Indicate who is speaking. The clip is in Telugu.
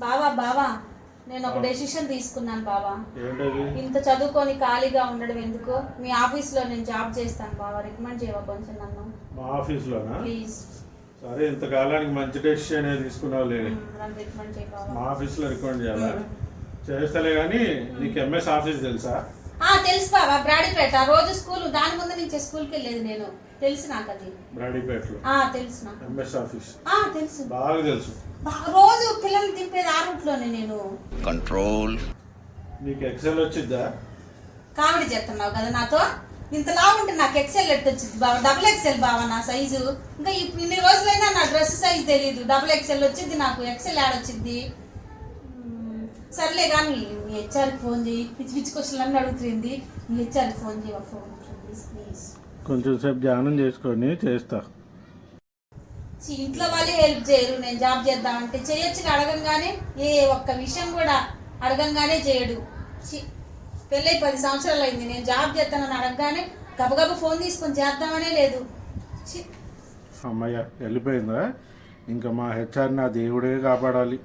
Speaker 1: బావా బావా నేను ఒక డెసిషన్ తీసుకున్నాను బావా.
Speaker 2: ఏంటది?
Speaker 1: ఇంత చదువుకొని ఖాళీగా ఉండడం ఎందుకు, మీ ఆఫీస్లో నేను జాబ్ చేస్తాను బావా, రికమెండ్ చేయవా కొంచెం నన్ను?
Speaker 2: మా ఆఫీస్లోనా?
Speaker 1: ప్లీజ్.
Speaker 2: సరే, ఇంతకాలానికి మంచి డెసిషన్ తీసుకున్నావు లేదు.
Speaker 1: నన్ను రికమెండ్ చేయ బావా.
Speaker 2: మా ఆఫీస్లో రికమెండ్ చేయాలా? చేస్తలే కానీ నీకు ఎంఎస్ ఆఫీస్ తెలుసా?
Speaker 1: తెలుసు బావా, బ్రాడీపేట. రోజు స్కూల్ దాని ముందు నుంచి స్కూల్కి వెళ్ళేది నేను, తెలుసు నాకు అది.
Speaker 2: బ్రాడీపేటలో
Speaker 1: తెలుసు నాకు
Speaker 2: ఎంఎస్ ఆఫీస్
Speaker 1: తెలుసు,
Speaker 2: బాగా తెలుసు.
Speaker 1: రోజు పిల్లల్ని దింపేది ఆ రూట్లోనే నేను.
Speaker 2: కంట్రోల్. నీకు ఎక్సెల్ వచ్చిద్దా?
Speaker 1: కామెడీ చేస్తున్నావు కదా నాతో. ఇంతలా ఉంటే నాకు ఎక్సెల్ ఎట్ వచ్చింది బావ, డబుల్ ఎక్సెల్ బావ నా సైజు. ఇంకా ఇన్ని రోజులైనా నా డ్రెస్ సైజ్ తెలియదు, డబుల్ ఎక్సెల్ వచ్చింది నాకు, ఎక్సెల్ యాడ్ వచ్చింది. సర్లే కానీ మీ హెచ్ఆర్కి ఫోన్ చేయి, పిచ్చి పిచ్చి క్వశ్చన్లు అన్నీ అడుగుతుంది. మీ హెచ్ఆర్కి ఫోన్ చేయ ఫోన్ ప్లీజ్ ప్లీజ్.
Speaker 2: కొంచెం సేపు ధ్యానం చేసుకొని చేస్తా.
Speaker 1: ఇంట్లో వాళ్ళే హెల్ప్ చేయరు, నేను జాబ్ చేద్దామంటే చేయొచ్చుగా. అడగంగానే ఏ ఒక్క విషయం కూడా అడగంగానే చేయడు. పెళ్ళై 10 సంవత్సరాలు అయింది, నేను జాబ్ చేస్తానని అడగగానే గబగబా ఫోన్ తీసుకొని చేద్దామనే లేదు.
Speaker 2: అమ్మయ్య వెళ్ళిపోయిందా? ఇంకా మా హెచ్ఆర్ నా దేవుడే కాపాడాలి.